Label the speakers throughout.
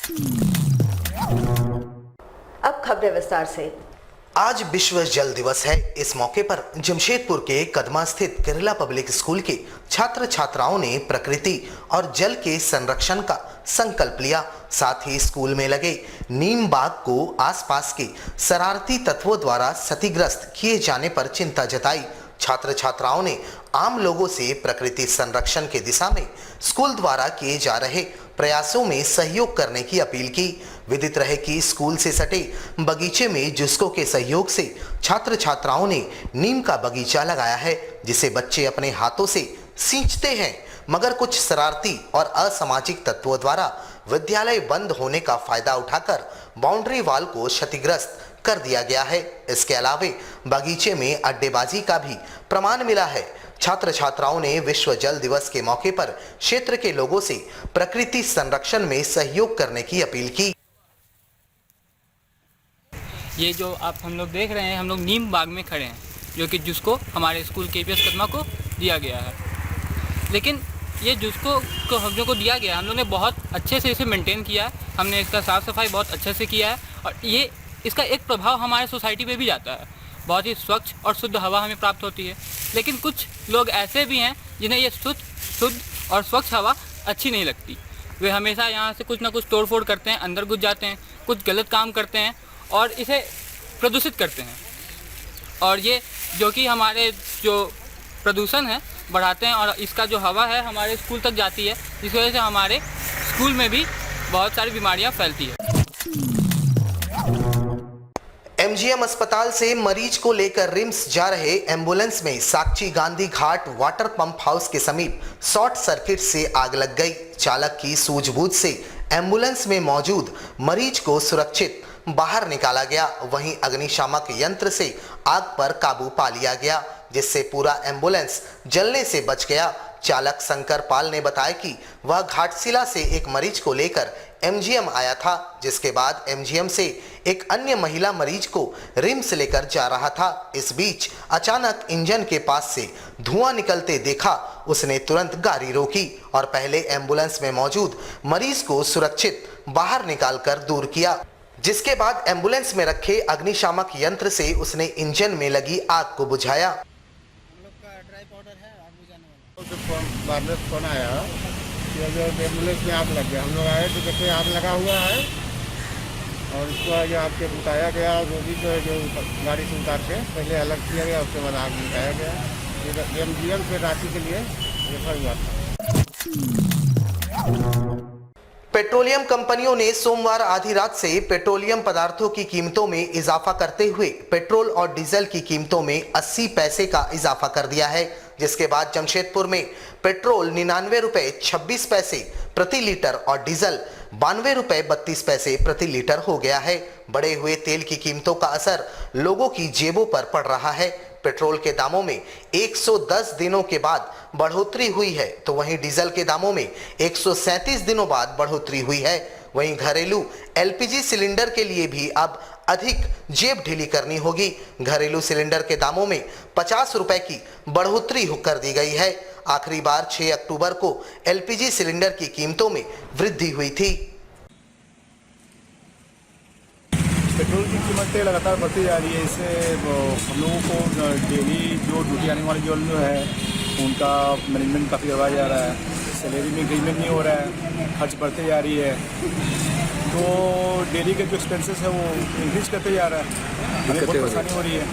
Speaker 1: अब खबरें विस्तार से।
Speaker 2: आज विश्व जल दिवस है। इस मौके पर जमशेदपुर के कदमा स्थित केरला पब्लिक स्कूल के छात्र छात्राओं ने प्रकृति और जल के संरक्षण का संकल्प लिया। साथ ही स्कूल में लगे नीम बाग को आसपास के शरारती तत्वों द्वारा क्षतिग्रस्त किए जाने पर चिंता जताई। छात्र छात्राओं ने आम लोगों से प्रकृति संरक्षण के दिशा में स्कूल द्वारा किए जा रहे प्रयासों में सहयोग करने की अपील की। विदित रहे कि स्कूल से सटे बगीचे में जुस्को के सहयोग से छात्र छात्राओं ने नीम का बगीचा लगाया है, जिसे बच्चे अपने हाथों से सींचते हैं, मगर कुछ शरारती और असामाजिक तत्वों द्वारा विद्यालय बंद होने का फायदा उठाकर बाउंड्री वॉल को क्षतिग्रस्त कर दिया गया है। इसके अलावे बगीचे में अड्डेबाजी का भी प्रमाण मिला है। छात्र छात्राओं ने विश्व जल दिवस के मौके पर क्षेत्र के लोगों से प्रकृति संरक्षण में सहयोग करने की अपील की।
Speaker 3: ये जो आप हम लोग देख रहे हैं, हम लोग नीम बाग में खड़े हैं, जो कि जिसको हमारे स्कूल KPS कदमा को दिया गया है। लेकिन ये जिसको हम लोग को दिया गया, हम लोग ने बहुत अच्छे से इसे मेंटेन किया है। हमने इसका साफ़ सफाई बहुत अच्छे से किया है और ये इसका एक प्रभाव हमारे सोसाइटी पे भी जाता है। बहुत ही स्वच्छ और शुद्ध हवा हमें प्राप्त होती है। लेकिन कुछ लोग ऐसे भी हैं जिन्हें ये शुद्ध और स्वच्छ हवा अच्छी नहीं लगती। वे हमेशा यहाँ से कुछ ना कुछ तोड़ फोड़ करते हैं, अंदर घुस जाते हैं, कुछ गलत काम करते हैं और इसे प्रदूषित करते हैं। और ये जो कि हमारे जो प्रदूषण है बढ़ाते हैं और इसका जो हवा है हमारे स्कूल तक जाती है, जिस वजह से हमारे स्कूल में भी बहुत सारी बीमारियाँ फैलती है।
Speaker 2: MGM अस्पताल से मरीज को लेकर रिम्स जा रहे एम्बुलेंस में साक्षी Gandhi Ghat water pump house के समीप शॉर्ट सर्किट से आग लग गई। चालक की सूझबूझ से एम्बुलेंस में मौजूद मरीज को सुरक्षित बाहर निकाला गया। वहीं अग्निशामक यंत्र से आग पर काबू पा लिया गया, जिससे पूरा एम्बुलेंस जलने से बच गया। चालक शंकर पाल ने बताया कि वह घाटशिला से एक मरीज को लेकर MGM आया था, जिसके बाद MGM से एक अन्य महिला मरीज को रिम्स लेकर जा रहा था। इस बीच अचानक इंजन के पास से धुआं निकलते देखा। उसने तुरंत गाड़ी रोकी और पहले एम्बुलेंस में मौजूद मरीज को सुरक्षित बाहर निकालकर दूर किया, जिसके बाद एम्बुलेंस में रखे अग्निशामक यंत्र से उसने इंजन में लगी आग को बुझाया।
Speaker 4: फोन आया कि जो एम्बुलेंस में आग लग गया। हम लोग आए तो देखते आग लगा हुआ है और उसको जो आपके बुताया गया, वो भी जो है जो गाड़ी से उतार के पहले अलग किया गया, उसके बाद आग बुझाया गया। MGM से रांची के लिए रेफर हुआ था।
Speaker 2: पेट्रोलियम कंपनियों ने सोमवार आधी रात से पेट्रोलियम पदार्थों की कीमतों में इजाफा करते हुए पेट्रोल और डीजल की कीमतों में 80 पैसे का इजाफा कर दिया है, जिसके बाद जमशेदपुर में पेट्रोल 99 रुपए 26 पैसे प्रति लीटर और डीजल 92 रुपए 32 पैसे प्रति लीटर हो गया है। बढ़े हुए तेल की कीमतों का असर लोगों की जेबों पर पड़ रहा है। पेट्रोल के दामों में 110 दिनों के बाद बढ़ोतरी हुई है, तो वहीं डीजल के दामों में 137 दिनों बाद बढ़ोतरी हुई है। वहीं घरेलू LPG सिलेंडर के लिए भी अब अधिक जेब ढीली करनी होगी। घरेलू सिलेंडर के दामों में 50 रुपए की बढ़ोतरी कर दी गई है। आखिरी बार 6 अक्टूबर को LPG सिलेंडर की कीमतों में वृद्धि हुई थी।
Speaker 5: पेट्रोल की कीमतें लगातार बढ़ती जा रही है। इससे हम लोगों को डेली जो ड्यूटी आने वाले जो है उनका मैनेजमेंट काफ़ी करवाया जा रहा है। सैलरी में इंक्रीमेंट नहीं हो रहा है, खर्च बढ़ते जा रही है, तो डेली के जो एक्सपेंसेस है वो इंक्रीज करते जा रहा है। हमें बहुत परेशानी हो रही है।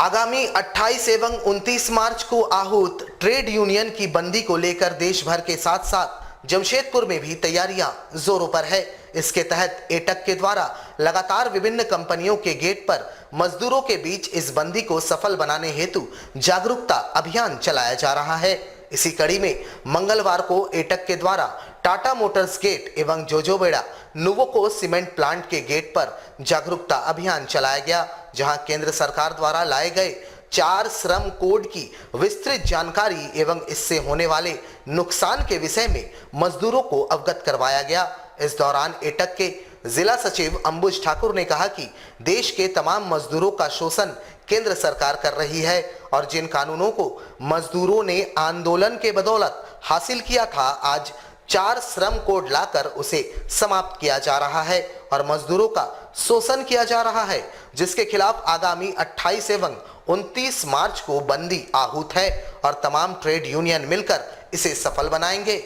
Speaker 2: आगामी 28 एवं 29 मार्च को आहूत ट्रेड यूनियन की बंदी को लेकर देश भर के साथ साथ जमशेदपुर में भी तैयारियां जोरों पर है। इसके तहत एटक के द्वारा लगातार विभिन्न कंपनियों के गेट पर मजदूरों के बीच इस बंदी को सफल बनाने हेतु जागरूकता अभियान चलाया जा रहा है। इसी कड़ी में मंगलवार को एटक के द्वारा टाटा मोटर्स गेट एवं जोजोबेड़ा नुवोको सीमेंट प्लांट के गेट पर जागरूकता अभियान चलाया गया, जहां केंद्र सरकार द्वारा लाए गए 4 श्रम कोड की विस्तृत जानकारी एवं इससे होने वाले नुकसान के विषय में मजदूरों को अवगत करवाया गया। इस दौरान एटक के जिला सचिव अंबुज ठाकुर ने कहा कि देश के तमाम मजदूरों का शोषण केंद्र सरकार कर रही है और जिन कानूनों को मजदूरों ने आंदोलन के बदौलत हासिल किया था, आज 4 श्रम कोड लाकर उसे समाप्त किया जा रहा है और मजदूरों का शोषण किया जा रहा है, जिसके खिलाफ आगामी 28 एवं 29 मार्च को बंदी आहूत है और तमाम ट्रेड यूनियन मिलकर इसे सफल बनाएंगे।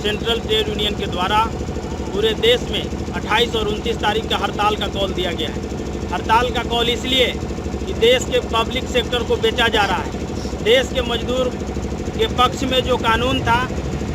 Speaker 6: सेंट्रल ट्रेड यूनियन के द्वारा पूरे देश में 28 और 29 तारीख का हड़ताल का कॉल दिया गया है। हड़ताल का कॉल इसलिए कि देश के पब्लिक सेक्टर को बेचा जा रहा है। देश के मजदूर के पक्ष में जो कानून था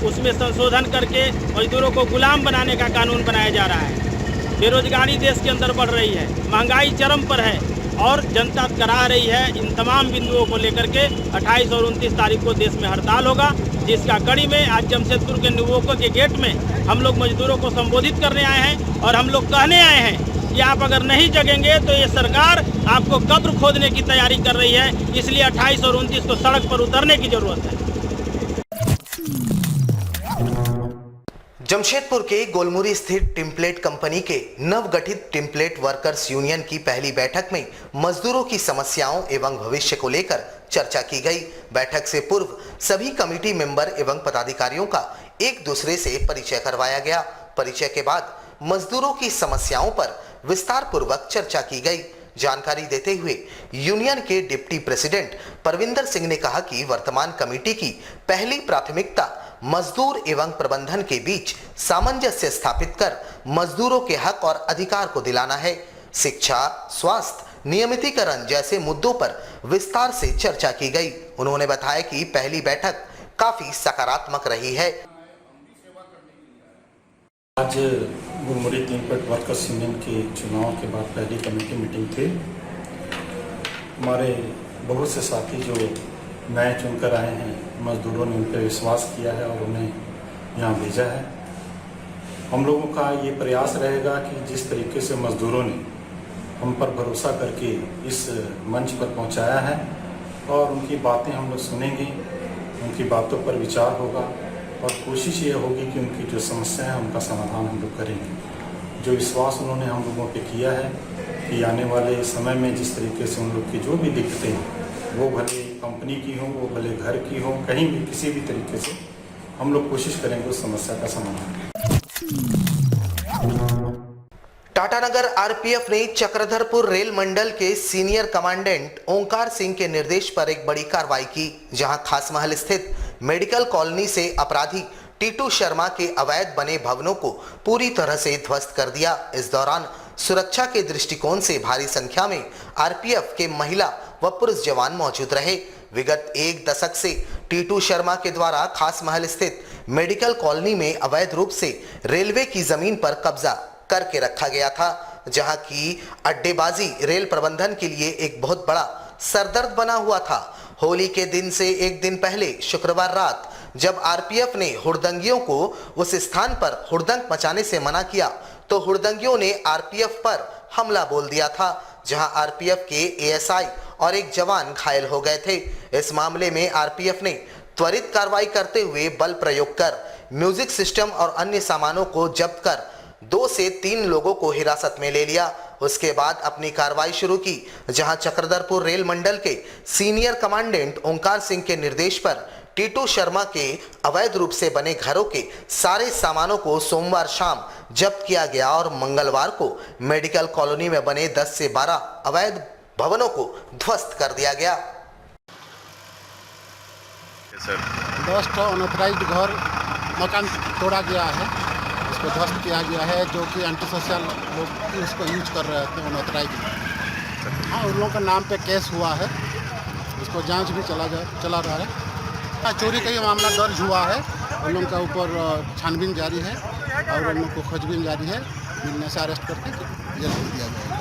Speaker 6: उसमें संशोधन करके मजदूरों को गुलाम बनाने का कानून बनाया जा रहा है। बेरोजगारी देश के अंदर बढ़ रही है, महंगाई चरम पर है और जनता करा रही है। इन तमाम बिंदुओं को लेकर के 28 और 29 तारीख को देश में हड़ताल होगा, जिसका कड़ी में आज जमशेदपुर के निवोको के गेट में हम लोग मजदूरों को संबोधित करने आए हैं और हम लोग कहने आए हैं कि आप अगर नहीं जगेंगे तो ये सरकार आपको कब्र खोदने की तैयारी कर रही है। इसलिए 28 और 29 को सड़क पर उतरने की जरूरत है।
Speaker 2: जमशेदपुर के गोलमुरी स्थित टिम्पलेट कंपनी के नवगठित टिम्पलेट वर्कर्स यूनियन की पहली बैठक में मजदूरों की समस्याओं एवं भविष्य को लेकर चर्चा की गई। बैठक से पूर्व सभी कमेटी मेंबर एवं पदाधिकारियों का एक दूसरे से परिचय करवाया गया। परिचय के बाद मजदूरों की समस्याओं पर विस्तार पूर्वक चर्चा की गई। जानकारी देते हुए यूनियन के डिप्टी प्रेसिडेंट परविंदर सिंह ने कहा कि वर्तमान कमेटी की पहली प्राथमिकता मजदूर एवं प्रबंधन के बीच सामंजस्य स्थापित कर मजदूरों के हक और अधिकार को दिलाना है। शिक्षा, स्वास्थ्य, नियमितीकरण जैसे मुद्दों पर विस्तार से चर्चा की गई। उन्होंने बताया कि पहली बैठक काफी सकारात्मक रही है।
Speaker 7: आज गोलमुरी टिम्पलेट वर्कर्स यूनियन के चुनाव के बाद पहली कमेटी मीटिंग थी। हमारे बहुत से साथी जो नए चुनकर आए हैं, मजदूरों ने उन पर विश्वास किया है और उन्हें यहाँ भेजा है। हम लोगों का ये प्रयास रहेगा कि जिस तरीके से मजदूरों ने हम पर भरोसा करके इस मंच पर पहुँचाया है और उनकी बातें हम लोग सुनेंगे, उनकी बातों पर विचार होगा और कोशिश ये होगी कि उनकी जो समस्या है उनका समाधान हम लोग करेंगे। जो विश्वास उन्होंने हम लोगों पे किया है कि आने वाले समय में जिस तरीके से उन लोग की जो भी दिक्कतें हैं, वो भले कंपनी की हो, वो भले घर की हो, कहीं भी किसी भी तरीके से हम लोग कोशिश करेंगे उस समस्या का समाधान।
Speaker 2: टाटानगर आरपीएफ ने चक्रधरपुर रेल मंडल के सीनियर कमांडेंट ओंकार सिंह के निर्देश पर एक बड़ी कार्रवाई की, जहां खास महल स्थित मेडिकल कॉलोनी से अपराधी टीटू शर्मा के अवैध बने भवनों को पूरी तरह से ध्वस्त कर दिया। इस दौरान सुरक्षा के दृष्टिकोण से भारी संख्या में आरपीएफ के महिला व पुरुष जवान मौजूद रहे। विगत 1 दशक से टीटू शर्मा के द्वारा खास महल स्थित मेडिकल कॉलोनी में अवैध रूप से रेलवे की जमीन पर कब्जा करके रखा गया था, जहां की अड्डेबाजी रेल प्रबंधन के लिए एक बहुत बड़ा सरदर्द बना हुआ था। होली के दिन से एक दिन पहले शुक्रवार रात जब आरपीएफ ने हुड़दंगियों को उस स्थान पर हुड़दंग मचाने से मना किया तो हुड़दंगियों ने आरपीएफ पर हमला बोल दिया था, जहां आरपीएफ के एएसआई और एक जवान घायल हो गए थे। इस मामले में आरपीएफ ने त्वरित कार्रवाई करते हुए बल प्रयोग कर म्यूजिक सिस्टम और अन्य सामानों को जब्त कर 2 से 3 लोगों को हिरासत में ले लिया। उसके बाद अपनी कार्रवाई शुरू की, जहां चक्रधरपुर रेल मंडल के सीनियर कमांडेंट ओंकार सिंह के निर्देश पर टीटू शर्मा के अवैध रूप से बने घरों के सारे सामानों को सोमवार शाम जब्त किया गया और मंगलवार को मेडिकल कॉलोनी में बने 10 से 12 अवैध भवनों को ध्वस्त कर दिया गया।
Speaker 8: 10 अनऑथराइज्ड घर मकान तोड़ा गया है, इसको ध्वस्त किया गया है, जो कि एंटी सोशल लोग इसको यूज कर रहे थे अनऑथराइज्ड। हाँ, उन लोगों का नाम पे केस हुआ है, इसको जांच भी चला रहा है। चोरी का ये मामला दर्ज हुआ है, उन लोगों का ऊपर छानबीन जारी है और उन लोगों को खोजबीन जारी है। मिलने से अरेस्ट करके जेल भेज दिया जाएगा।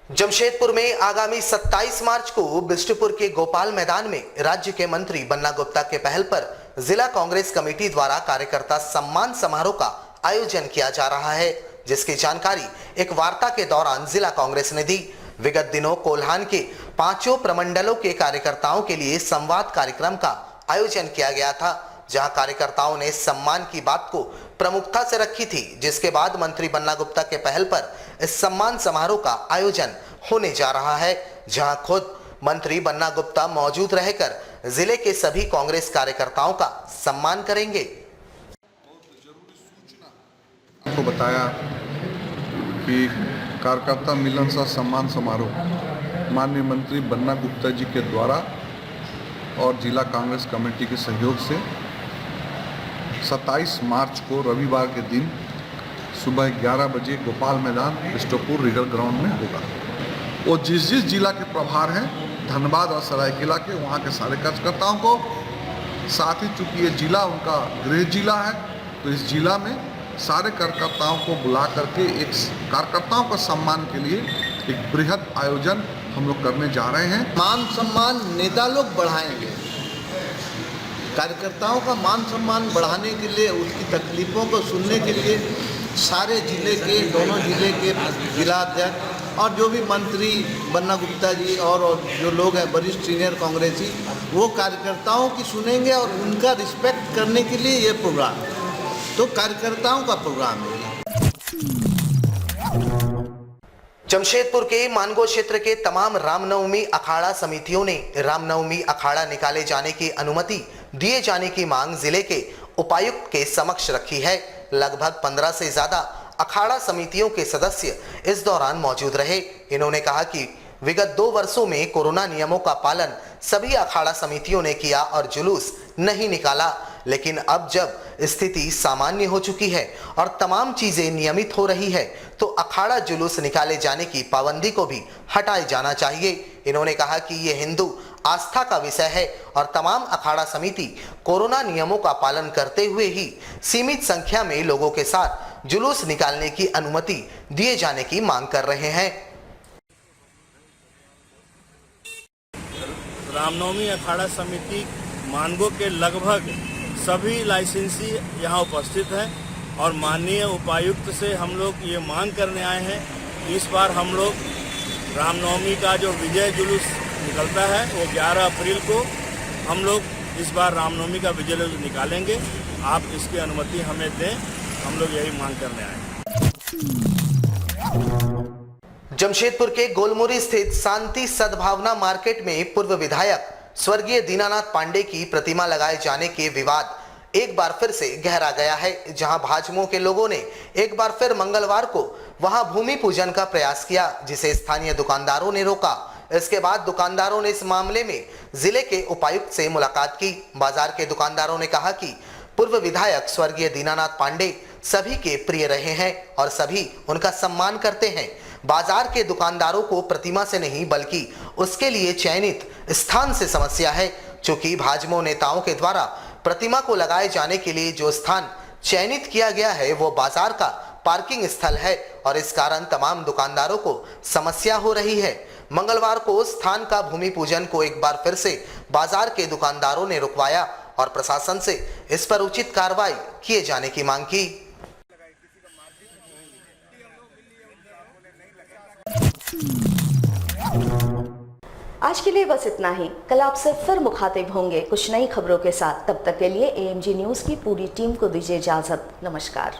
Speaker 2: जमशेदपुर में आगामी 27 मार्च को बिष्टुपुर के गोपाल मैदान में राज्य के मंत्री बन्ना गुप्ता के पहल पर जिला कांग्रेस कमेटी द्वारा कार्यकर्ता सम्मान समारोह का आयोजन किया जा रहा है, जिसकी जानकारी एक वार्ता के दौरान जिला कांग्रेस ने दी। विगत दिनों कोल्हान के 5 प्रमंडलों के कार्यकर्ताओं के लिए संवाद कार्यक्रम का आयोजन किया गया था, जहां कार्यकर्ताओं ने सम्मान की बात को प्रमुखता से रखी थी, जिसके बाद मंत्री बन्ना गुप्ता के पहल पर इस सम्मान समारोह का आयोजन होने जा रहा है, जहां खुद मंत्री बन्ना गुप्ता मौजूद रहकर जिले के सभी कांग्रेस कार्यकर्ताओं का सम्मान करेंगे।
Speaker 9: आपको बताया कि कार्यकर्ता मिलन सा सम्मान समारोह माननीय मंत्री बन्ना गुप्ता जी के द्वारा और जिला कांग्रेस कमेटी के सहयोग से 27 मार्च को रविवार के दिन सुबह 11 बजे गोपाल मैदान बिष्टुपुर रीगल ग्राउंड में होगा। वो जिस जिला के प्रभार हैं धनबाद और सरायकेला के, वहाँ के सारे कार्यकर्ताओं को, साथ ही चूँकि ये जिला उनका गृह जिला है तो इस जिला में सारे कार्यकर्ताओं को बुला करके एक कार्यकर्ताओं का सम्मान के लिए एक बृहद आयोजन हम लोग करने जा रहे हैं।
Speaker 10: मान सम्मान नेता लोग बढ़ाएंगे, कार्यकर्ताओं का मान सम्मान बढ़ाने के लिए, उसकी तकलीफ़ों को सुनने के लिए सारे जिले के, दोनों जिले के जिलाध्यक्ष और जो भी मंत्री बन्ना गुप्ता जी और जो लोग हैं वरिष्ठ सीनियर कांग्रेसी, वो कार्यकर्ताओं की सुनेंगे और उनका रिस्पेक्ट करने के लिए ये प्रोग्राम, तो कार्यकर्ताओं का प्रोग्राम है।
Speaker 2: जमशेदपुर के मानगो क्षेत्र के तमाम रामनवमी अखाड़ा समितियों ने रामनवमी अखाड़ा निकाले जाने की अनुमति दिए जाने की मांग जिले के उपायुक्त के समक्ष रखी है। लगभग 15 से ज्यादा अखाड़ा समितियों के सदस्य इस दौरान मौजूद रहे। इन्होंने कहा कि विगत 2 वर्षों में कोरोना नियमों का पालन सभी अखाड़ा समितियों ने किया और जुलूस नहीं निकाला, लेकिन अब जब स्थिति सामान्य हो चुकी है और तमाम चीजें नियमित हो रही है तो अखाड़ा जुलूस निकाले जाने की पाबंदी को भी हटाया जाना चाहिए। इन्होंने कहा कि ये हिंदू आस्था का विषय है और तमाम अखाड़ा समिति कोरोना नियमों का पालन करते हुए ही सीमित संख्या में लोगों के साथ जुलूस निकालने की अनुमति दिए जाने की मांग कर रहे हैं।
Speaker 6: रामनवमी अखाड़ा समिति मानगो के लगभग सभी लाइसेंसी यहाँ उपस्थित हैं और माननीय उपायुक्त से हम लोग ये मांग करने आए हैं कि इस बार हम लोग रामनवमी का जो विजय जुलूस निकलता है वो 11 अप्रैल को हम लोग इस बार रामनवमी का विजय जुलूस निकालेंगे। आप इसकी अनुमति हमें दें, हम लोग यही मांग करने आए हैं।
Speaker 2: जमशेदपुर के गोलमुरी स्थित शांति सद्भावना मार्केट में पूर्व विधायक स्वर्गीय दीनानाथ पांडे की प्रतिमा लगाए जाने के विवाद एक बार फिर से गहरा गया है, जहां भाजपा के लोगों ने एक बार फिर मंगलवार को वहां भूमि पूजन का प्रयास किया, जिसे स्थानीय दुकानदारों ने रोका। इसके बाद दुकानदारों ने इस मामले में जिले के उपायुक्त से मुलाकात की। बाजार के दुकानदारों ने कहा कि पूर्व विधायक स्वर्गीय दीनानाथ पांडे सभी के प्रिय रहे हैं और सभी उनका सम्मान करते हैं। बाजार के दुकानदारों को प्रतिमा से नहीं बल्कि उसके लिए चयनित स्थान से समस्या है, क्योंकि भाजपा नेताओं के द्वारा प्रतिमा को लगाए जाने के लिए जो स्थान चयनित किया गया है वो बाजार का पार्किंग स्थल है और इस कारण तमाम दुकानदारों को समस्या हो रही है। मंगलवार को स्थान का भूमि पूजन को एक बार फिर से बाजार के दुकानदारों ने रुकवाया और प्रशासन से इस पर उचित कार्रवाई किए जाने की मांग की।
Speaker 1: आज के लिए बस इतना ही। कल आपसे फिर मुखातिब होंगे कुछ नई खबरों के साथ। तब तक के लिए AMG न्यूज़ की पूरी टीम को दीजिए इजाजत। नमस्कार।